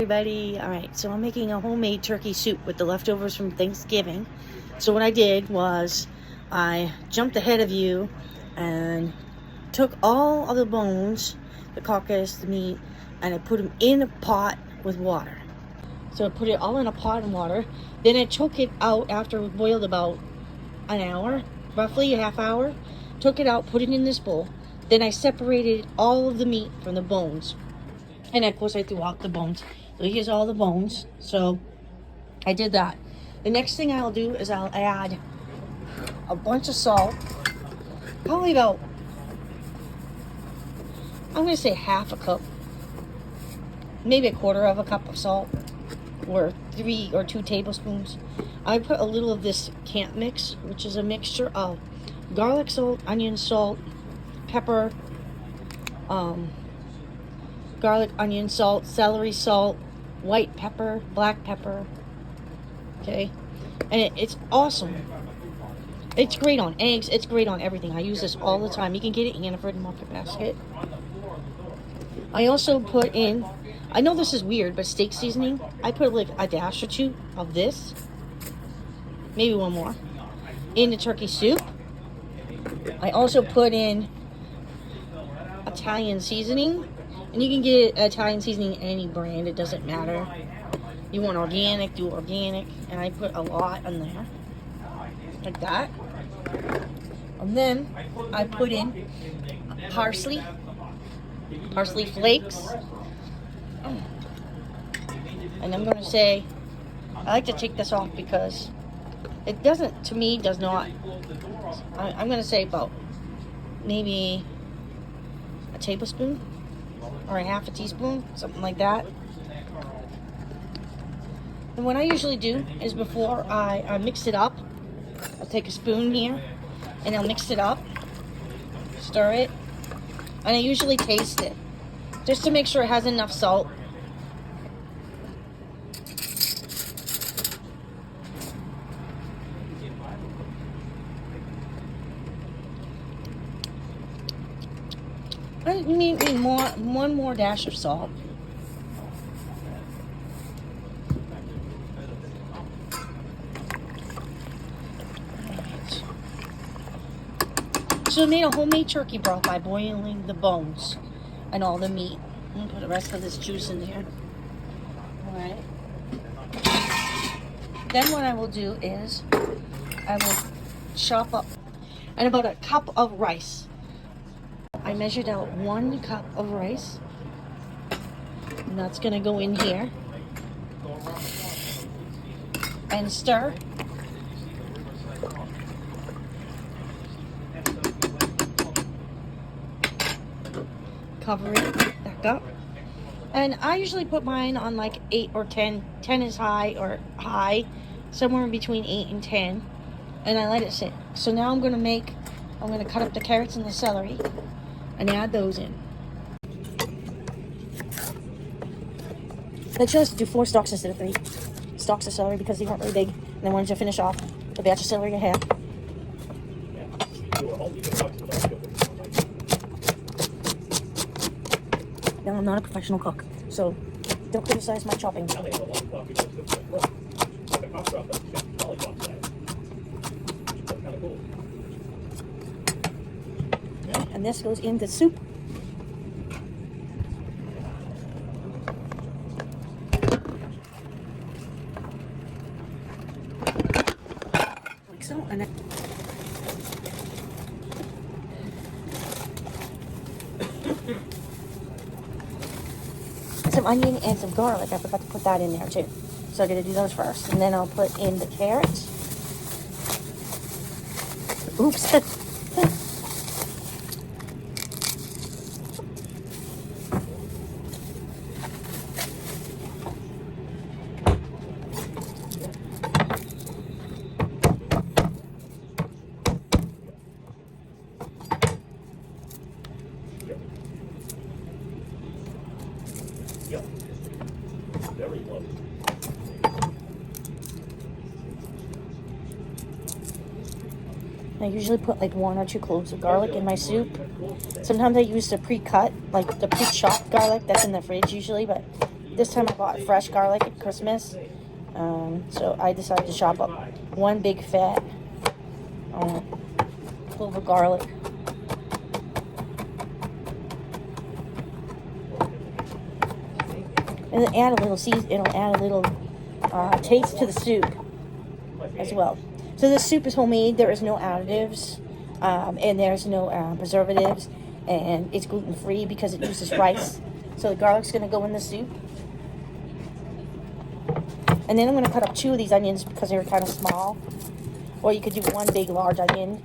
Everybody, all right, so I'm making a homemade turkey soup with the leftovers from Thanksgiving. So what I did was I jumped ahead of you and took all of the bones, the carcass, the meat, and I put them in a pot with water. So I put it all in a pot and water. Then I took it out after it boiled about an hour, roughly a half hour. Took it out, put it in this bowl. Then I separated all of the meat from the bones. And of course I threw out the bones. So here's all the bones. So I did that. The next thing I'll do is I'll add a bunch of salt. Probably about, I'm going to say half a cup. Maybe a quarter of a cup of salt. Or 3 or 2 tablespoons. I put a little of this camp mix, which is a mixture of garlic salt, onion salt, pepper, garlic, onion salt, celery salt, white pepper, black pepper. Okay, and it's awesome. It's great on eggs. It's great on everything. I use this all the time. You can get it in Hannaford Market Basket. I also put in, I know this is weird, but steak seasoning. I put like a dash or 2 of this, maybe one more, in the turkey soup. I also put in Italian seasoning. And you can get Italian seasoning any brand. It doesn't matter. You want organic, do organic. And I put a lot in there. Like that. And then I put in parsley. Parsley flakes. And I'm going to say, I like to take this off because it doesn't, to me, does not. I'm going to say about maybe a tablespoon. Or a half a teaspoon, something like that. And what I usually do is before I mix it up, I'll take a spoon here and I'll mix it up, stir it, and I usually taste it just to make sure it has enough salt. I need one more dash of salt. So I made a homemade turkey broth by boiling the bones and all the meat. I'm gonna put the rest of this juice in there. Alright. Then what I will do is I will chop up and about a cup of rice. I measured out 1 cup of rice, and that's going to go in here, and stir. Cover it back up. And I usually put mine on like 8 or 10. 10 is high or high, somewhere in between 8 and 10, and I let it sit. So now I'm going to cut up the carrots and the celery and add those in. Let's just do 4 stalks instead of 3 stalks of celery because they weren't very big. And then once you finish off the batch of celery you have. Now I'm not a professional cook, so don't criticize my chopping. And this goes in the soup. Like so, and then some onion and some garlic. I forgot to put that in there too. So I'm gonna do those first. And then I'll put in the carrots. Oops. Yep. Very close. I usually put like 1 or 2 cloves of garlic in my soup. Sometimes I use the pre-cut, like the pre-chopped garlic that's in the fridge usually, but this time I bought fresh garlic at Christmas. So I decided to chop up one big fat clove of garlic. And it'll add a little taste to the soup as well. So this soup is homemade. There is no additives, and there's no preservatives, and it's gluten-free because it uses rice. So the garlic's going to go in the soup. And then I'm going to cut up 2 of these onions because they're kind of small. Or you could do 1 big large onion.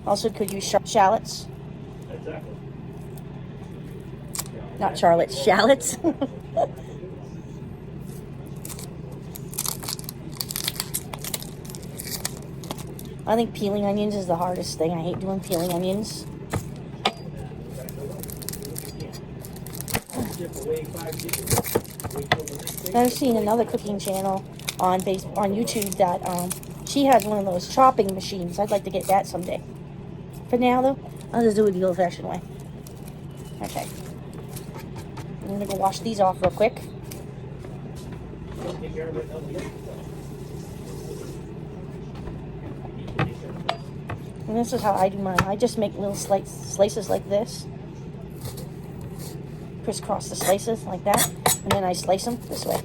Also could use shallots. Exactly. Not Charlotte, shallots. I think peeling onions is the hardest thing. I hate doing peeling onions. I've seen another cooking channel on YouTube that she has one of those chopping machines. I'd like to get that someday. For now, though, I'll just do it the old-fashioned way. Okay. I'm going to go wash these off real quick. And this is how I do mine. I just make little slices like this. Crisscross the slices like that. And then I slice them this way.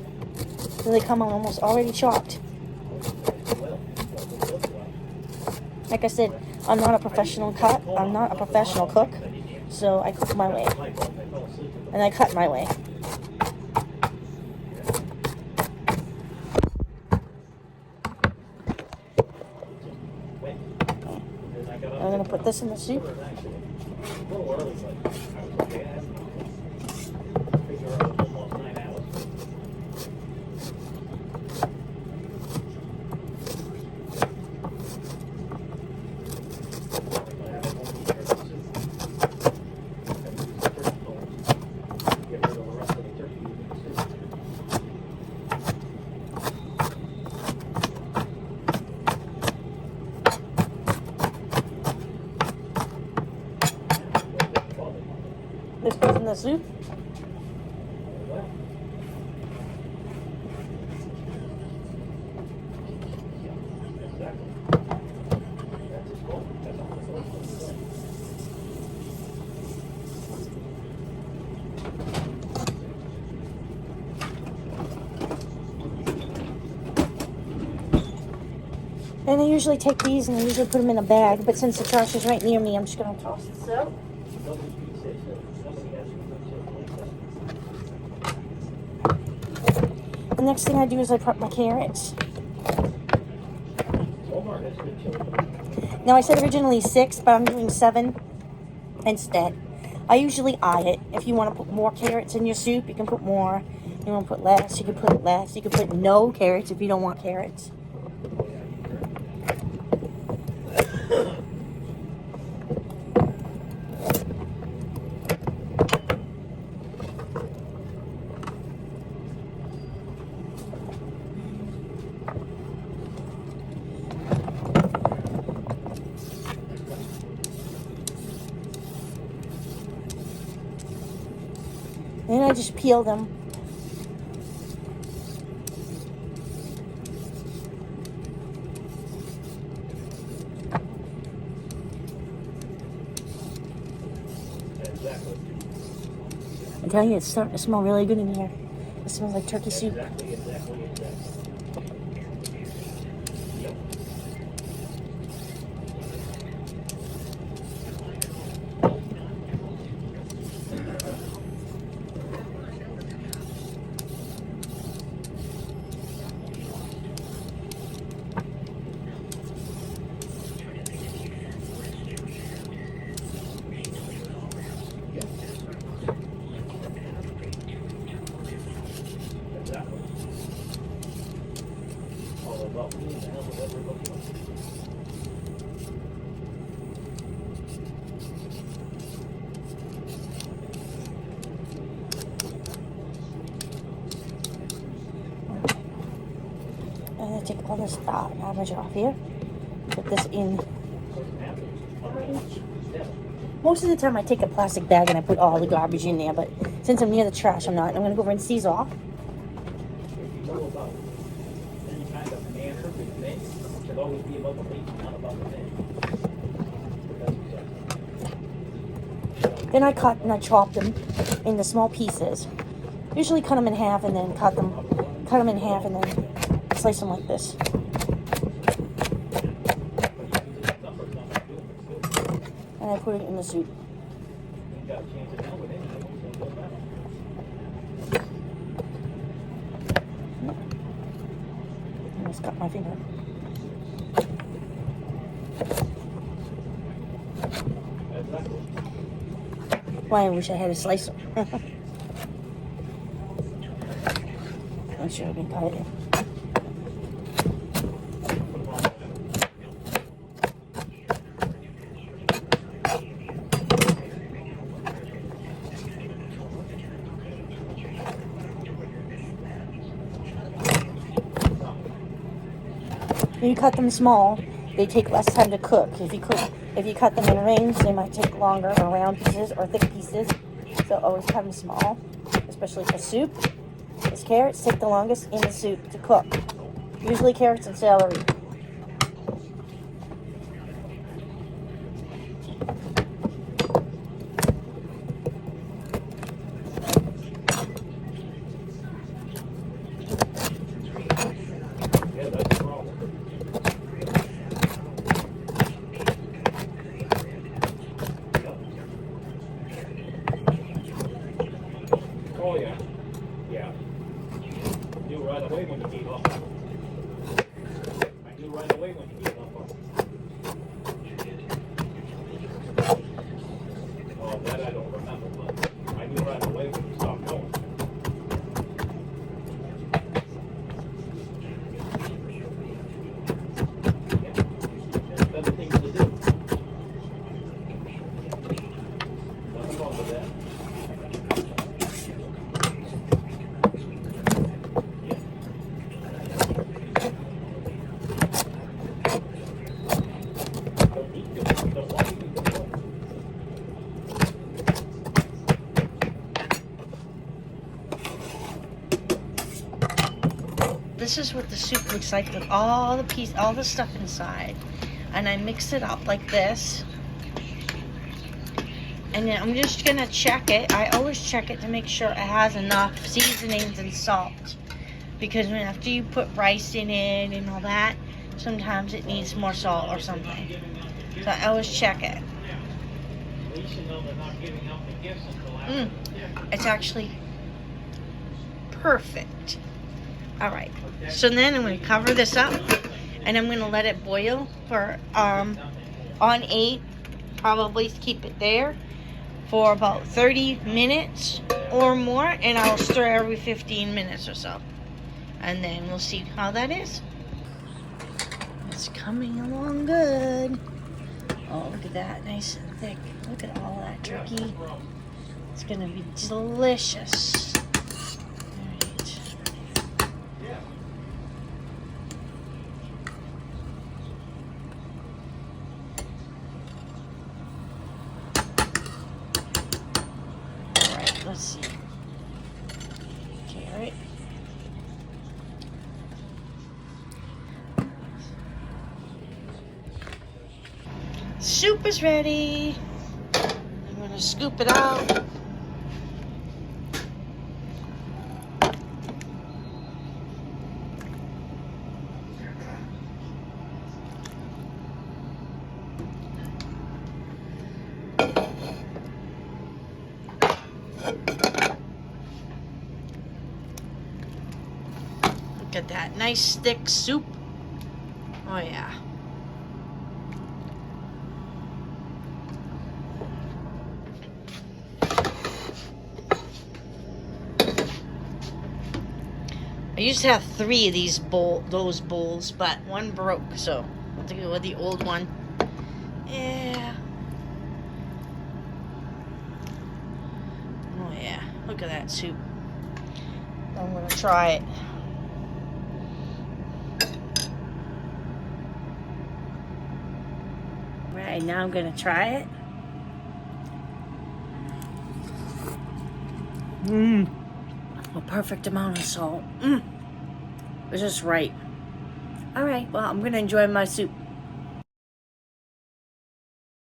So they come almost already chopped. Like I said, I'm not a professional cut. I'm not a professional cook. So I cook my way. And I cut my way. I'm going to put this in the soup. This goes in the soup. And I usually take these and I usually put them in a bag, but since the trash is right near me, I'm just going to toss this out. The next thing I do is I prep my carrots. Now I said originally 6, but I'm doing 7 instead. I usually eye it. If you want to put more carrots in your soup, you can put more. If you want to put less, you can put less. You can put no carrots if you don't want carrots. And I just peel them. I'm telling you, it's starting to smell really good in here. It smells like turkey soup. I'm going to take all this garbage off here. Put this in. Most of the time I take a plastic bag and I put all the garbage in there, but since I'm near the trash, I'm not. I'm gonna go rinse these off. If you know about any kind of manner with men, it should always be about the meat, not about the man. Then I cut and I chopped them into small pieces. Usually cut them in half and then cut them in half and then slice them like this. And I put it in the soup. I just cut my finger. Why, I wish I had a slicer. I should have been cut it in. When you cut them small, they take less time to cook. If you cut them in rings, they might take longer, or round pieces, or thick pieces. So always cut them small, especially for soup. Because carrots take the longest in the soup to cook. Usually carrots and celery. Yeah, that's the problem. Oh yeah, yeah. You right away when you get off. I knew right away when you get off. Oh, that I don't remember, but I knew right away when you stopped going. Yeah, there's better things to do. Nothing wrong with that. This is what the soup looks like with all the stuff inside. And I mix it up like this. And then I'm just gonna check it. I always check it to make sure it has enough seasonings and salt. Because after you put rice in it and all that, sometimes it needs more salt or something. So I always check it. It's actually perfect. Alright, so then I'm going to cover this up and I'm going to let it boil for on 8, probably keep it there for about 30 minutes or more, and I'll stir every 15 minutes or so. And then we'll see how that is. It's coming along good. Oh, look at that, nice and thick. Look at all that turkey. It's going to be delicious. Let's see. Carrot. Soup is ready. I'm going to scoop it out. Look at that nice thick soup. Oh yeah. I used to have 3 of those bowls, but one broke, so I'll have to go with the old one. Yeah. Oh yeah, look at that soup. I'm gonna try it. Right, now I'm gonna try it. A perfect amount of salt. It's just right. All right, well, I'm going to enjoy my soup.